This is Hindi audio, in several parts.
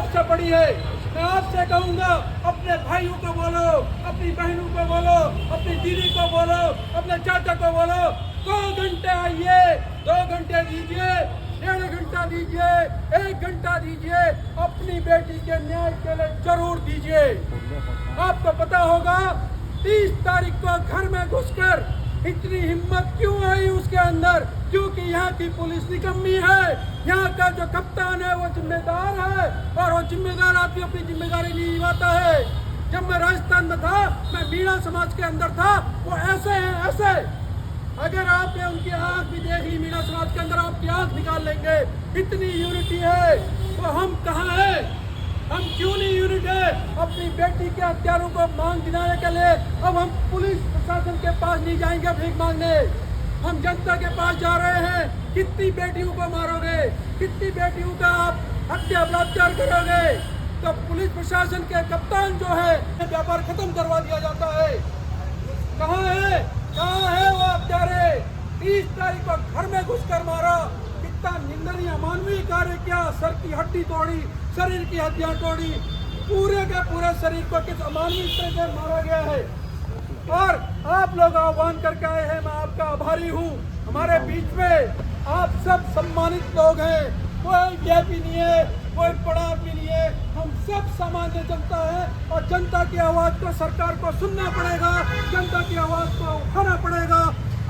सबसे बड़ी है। मैं आपसे कहूंगा, अपने भाइयों को बोलो, अपनी बहनों को बोलो, अपनी दीदी को बोलो, अपने चाचा को बोलो, 2 घंटे आइए, 2 घंटे दीजिए, 1.5 घंटा दीजिए, 1 घंटा दीजिए, अपनी बेटी के न्याय के लिए जरूर दीजिए। आपको पता होगा 30 तारीख को घर में घुसकर इतनी हिम्मत क्यों आई उसके अंदर, क्योंकि यहाँ की पुलिस निकम्मी है। यहाँ का जो कप्तान है वो जिम्मेदार है, और वो जिम्मेदार आदमी अपनी जिम्मेदारी नहीं निभाता है। जब मैं राजस्थान में था, मैं मीणा समाज के अंदर था, वो ऐसे हैं, ऐसे। अगर आपने उनकी आंख भी देख ली मीणा समाज के अंदर, आपकी आंख निकाल लेंगे। इतनी यूनिटी है, तो हम कहाँ हैं? हम क्यों नहीं यूनिट है? अपनी बेटी के हत्यारों को मांग दिलाने के लिए अब हम पुलिस प्रशासन के पास नहीं जाएंगे भीख मांगने, हम जनता के पास जा रहे हैं। कितनी बेटियों को मारोगे, कितनी बेटियों का आप हत्या बलात्कार करोगे? तो पुलिस प्रशासन के कप्तान जो है, व्यापार खत्म करवा दिया जाता है। कहाँ है, कहाँ है वो हत्यारे? 30 तारीख को घर में घुसकर मारा, कितना निंदनीय अमानवीय कार्य किया। सर की हड्डी तोड़ी, शरीर की हड्डियां तोड़ी, पूरे के पूरे शरीर को किस अमानवीय तरह से मारा गया है। और आप लोग आह्वान करके आए हैं, मैं आपका आभारी हूँ। हमारे बीच में आप सब सम्मानित लोग हैं, कोई वीआईपी नहीं है, कोई बड़ा आदमी नहीं है, हम सब सामान्य जनता है। और जनता की आवाज को सरकार को सुनना पड़ेगा, जनता की आवाज को उठाना पड़ेगा।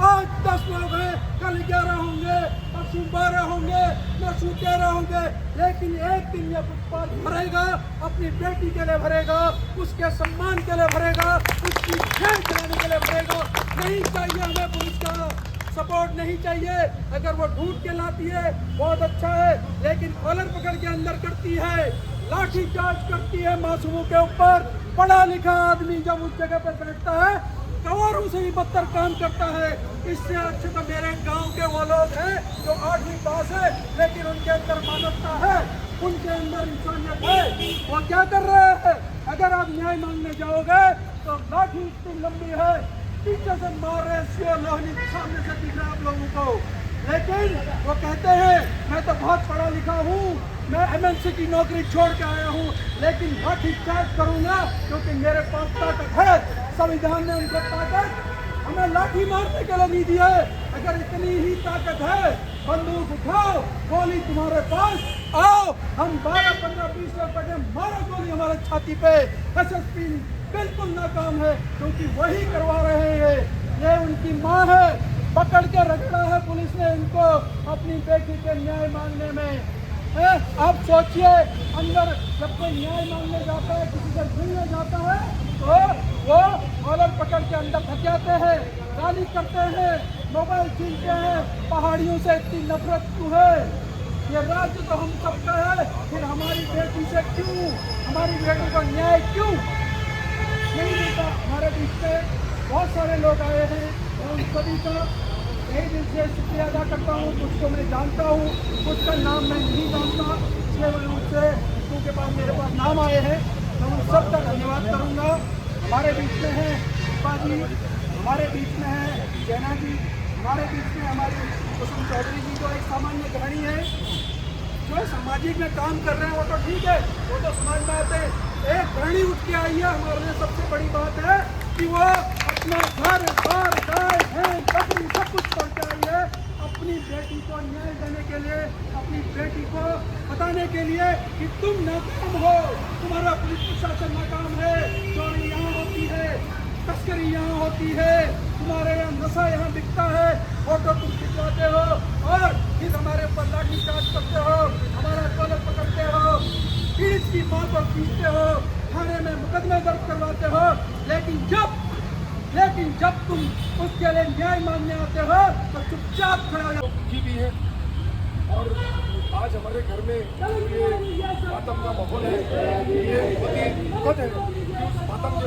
आज 10 लोग हैं, कल 11 होंगे, परसों 12 होंगे, परसों 13 होंगे, लेकिन एक दिन ये फुटपाथ भरेगा, अपनी बेटी के लिए भरेगा, उसके सम्मान के लिए भरेगा, उसकी जान चलाने के लिए भरेगा। नहीं चाहिए हमें पुलिस का सपोर्ट, नहीं चाहिए। अगर वो ढूंढ के लाती है बहुत अच्छा है, लेकिन कॉलर पकड़ के अंदर करती है, लाठी चार्ज करती है मासूमों के ऊपर। पढ़ा लिखा आदमी जब उस जगह पर बैठता है, गवारों से भी बदतर काम करता है। इससे अच्छे तो मेरे गांव के वो लोग हैं जो 8वीं पास है, लेकिन उनके अंदर मानवता है, उनके अंदर इंसानियत है। वो क्या कर रहे हैं? अगर आप न्याय मांगने जाओगे तो लाठी इतनी लंबी है, पीछे से मार रहे हैं, लोहनी सामने से दिख रहा है आप लोगों को। लेकिन वो कहते हैं मैं तो बहुत पढ़ा लिखा हूँ, मैं एमएनसी की नौकरी छोड़ के आया हूँ, लेकिन लाठी चार्ज करूँगा क्योंकि मेरे पास ताकत है। संविधान ने उनको ताकत हमें लाठी मारने के लिए नहीं दी है। अगर इतनी ही ताकत है, बंदूक उठाओ, गोली तुम्हारे पास, आओ, हम 12, 15, 20 लोग बैठे, मारो गोली हमारे छाती पे। एसएसपी बिल्कुल नाकाम है, क्योंकि वही करवा रहे हैं। ये उनकी माँ है, पकड़ के रखा है पुलिस ने इनको अपनी बेटी के न्याय मांगने में। आप सोचिए, अंदर जब कोई न्याय मांगने जाता है, किसी से मिलने जाता है, तो वो कॉलर पकड़ के अंदर धकेलते हैं, गाली करते हैं, मोबाइल छीनते हैं। पहाड़ियों से इतनी नफरत क्यों है? ये राज्य तो हम सबका है, फिर हमारी बेटी से क्यों, हमारी बेटी को न्याय क्यों नहीं मिलता? हमारे बीच में बहुत सारे लोग आए हैं, मैं उन सभी का यही दिल से शुक्रिया अदा करता हूँ। कुछ को मैं जानता हूँ, कुछ का नाम मैं नहीं जानता, इसलिए मैं उनसे उनके पास मेरे पास नाम आए हैं, मैं उन सब का धन्यवाद करूँगा। हमारे बीच में है रूपा जी, हमारे बीच में है जैना जी, हमारे बीच में हमारी कुसुम चौधरी जी जो एक सामान्य गृहिणी है, जो सामाजिक में काम कर रहे हैं। वो तो ठीक है, वो तो समाज में आते हैं। एक गृहिणी उठ के आई है, हमारे लिए सबसे बड़ी बात है कि वो अपना घर बार गाय भैंस बकरी सब कुछ छोड़ के आई है, अपनी बेटी को न्याय देने के लिए, अपनी बेटी को बताने के लिए कि तुम नाकाम हो, तुम्हारा पुलिस प्रशासन नाकाम है, चोरी यहाँ होती है, तस्करी यहाँ होती है, तुम्हारे यहाँ नशा यहाँ बिकता है, फोटो तुम खिंचवाते हो और फिर हमारे ऊपर लाठी चार्ज करते हो, हमारा कॉलर पकड़ते हो, पीड़ित की माँ को खींचते हो, थाने में मुकदमे दर्ज करवाते हो। लेकिन जब तुम उसके लिए न्याय मांगने आते हो तो चुपचाप खड़ा हो। जी भी है, और आज हमारे घर में ये मातम का माहौल है, ये बहुत ही दुखद है। मातम के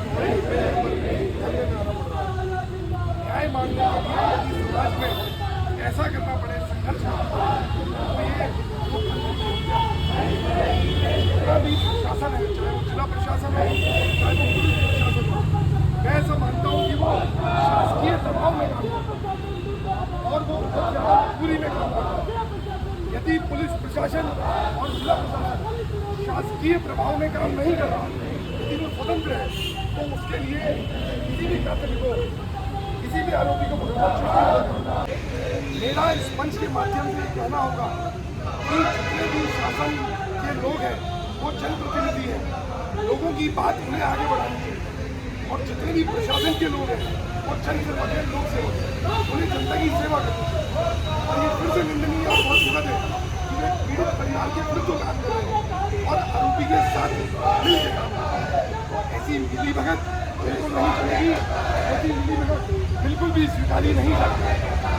माहौल में घर में आना पड़ रहा है। न्याय मांगने के लिए समाज में ऐसा करना पड़े, संघर्ष प्रशासन है, चाहे वो जिला प्रशासन है, चाहे वो पुलिस प्रशासन हो, मैं ऐसा मानता हूँ कि वो शासकीय दबाव में काम करता है और वो बहुत ज़्यादा पूरी में काम करता है। यदि पुलिस प्रशासन और जिला प्रशासन शासकीय क्योंकि ये प्रभाव में काम नहीं कर रहा, यदि वो स्वतंत्र है तो उसके लिए किसी भी कातिल को, किसी भी आरोपी को पकड़ना। मेरा इस मंच के माध्यम से कहना होगा कि जितने भी शासन के लोग हैं वो जनप्रतिनिधि हैं, लोगों की बात उन्हें आगे बढ़ानी चाहिए, और जितने भी प्रशासन के लोग हैं वो जन सेवक हैं, लोक सेवक हैं, उन्हें जनता की सेवा करनी चाहिए। और ये फिर से निंदनीय और बहुत दुखद है कि वे पीड़ित परिवार के विरुद्ध काम कर रहे हैं और आरोपी के साथ मिलकर काम कर रहे हैं। ऐसी मिली भगत बिल्कुल नहीं चलेगी, ऐसी मिली भगत बिल्कुल भी स्वीकारी नहीं जाती।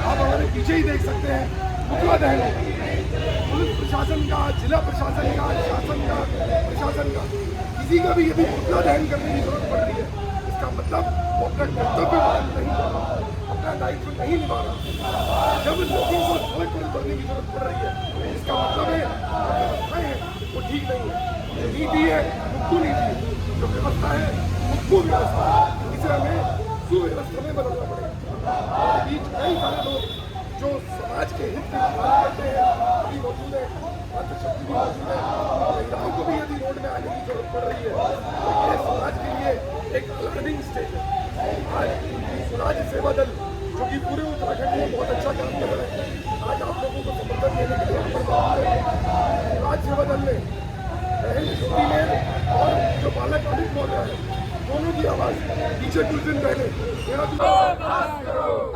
आप हमारे पीछे ही देख सकते हैं, मुकला दहन है पुलिस प्रशासन का, जिला प्रशासन का, शासन का, प्रशासन का, किसी का भी यदि मुकला दहन करने की जरूरत पड़ रही है, इसका मतलब वो अपना कर्तव्य पालन नहीं कर रहा, अपना दायित्व नहीं निभा रहा। जब लोगों को सड़क पर उतरने की जरूरत पड़ रही है, इसका मतलब है व्यवस्थाएं हैं वो ठीक नहीं है, जो नीति है मुक्कू नीति है, जो व्यवस्था है मुक्कू व्यवस्था है। इसे हमें सुव्यवस्था में बदलना पड़ेगा। और बीच कई सारे लोग जो समाज के हित में काम करते हैं अभी मौजूद है, मात्र शक्ति भी मौजूद है, महिलाओं को भी यदि रोड में आने की जरूरत पड़ रही है तो ये समाज के लिए एक अलार्मिंग स्टेज है। आज स्वराज सेवा दल जो कि पूरे उत्तराखंड में बहुत अच्छा काम कर रहा है, आज आप लोगों को समर्थन देने के लिए स्वराज सेवा दल ने बहन ज्योति में और जो बालक अमित मौर्य है, दोनों की आवाज पीछे कुछ दिन पहले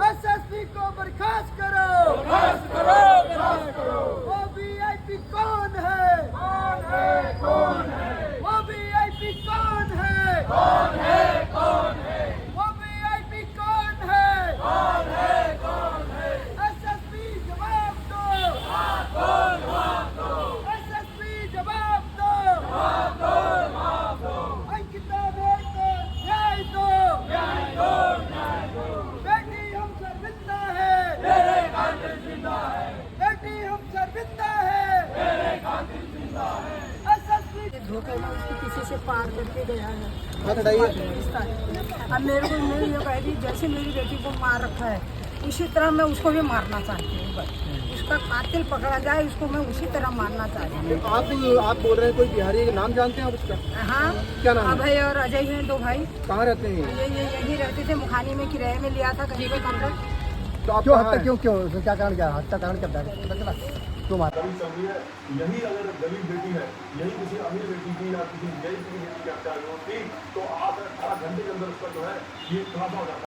एसएसपी को बर्खास्त करो, बर्खास्त करो, बर्खास्त करो। वो वीआईपी कौन है? कौन है, कौन है, वो वीआईपी कौन है? कौन है, कौन है, वो वीआईपी कौन है? कौन है, कौन है, एसएसपी जवाब दो, कौन माफ दो, एसएसपी जवाब दो, माफ दो, माफ दो, अंकिता बेट को न्याय दो, न्याय दो, न्याय दो। बेटी हमसे जिंदा है, मेरे खातिर जिंदा है, बेटी हमसे जिंदा है, मेरे खातिर जिंदा है। एसएसपी धोखे में उसको किसी से पार करके गया है। अब मेरे को मेरी ये कह दी जैसे मेरी बेटी को मार रखा है उसी तरह मैं उसको भी मारना चाहती हूँ। बस उसका कातिल पकड़ा जाए, उसको मैं उसी तरह मारना चाहती हूँ। आप बोल रहे हैं कोई बिहारी का नाम जानते हैं आप उसका? हाँ, क्या नाम है? अभय और अजय हैं, दो भाई। कहाँ रहते हैं ये? ये यहीं रहते थे, मुखानी में किराए में लिया था कहीं पे कमरा। तो आप क्यों कहाँ हत्या, हैं? क्यों उसका क्या कारण, क्या हत्या कारण क्या पता चला? क्यों मारा? कभी चल रही है, यही अगर गरीब बेटी है, यही किसी अमीर बेटी की या किसी गरीब की बेटी की हत्या होती तो 8 घंटे के अंदर उसका जो है ये खुलासा हो जाता है।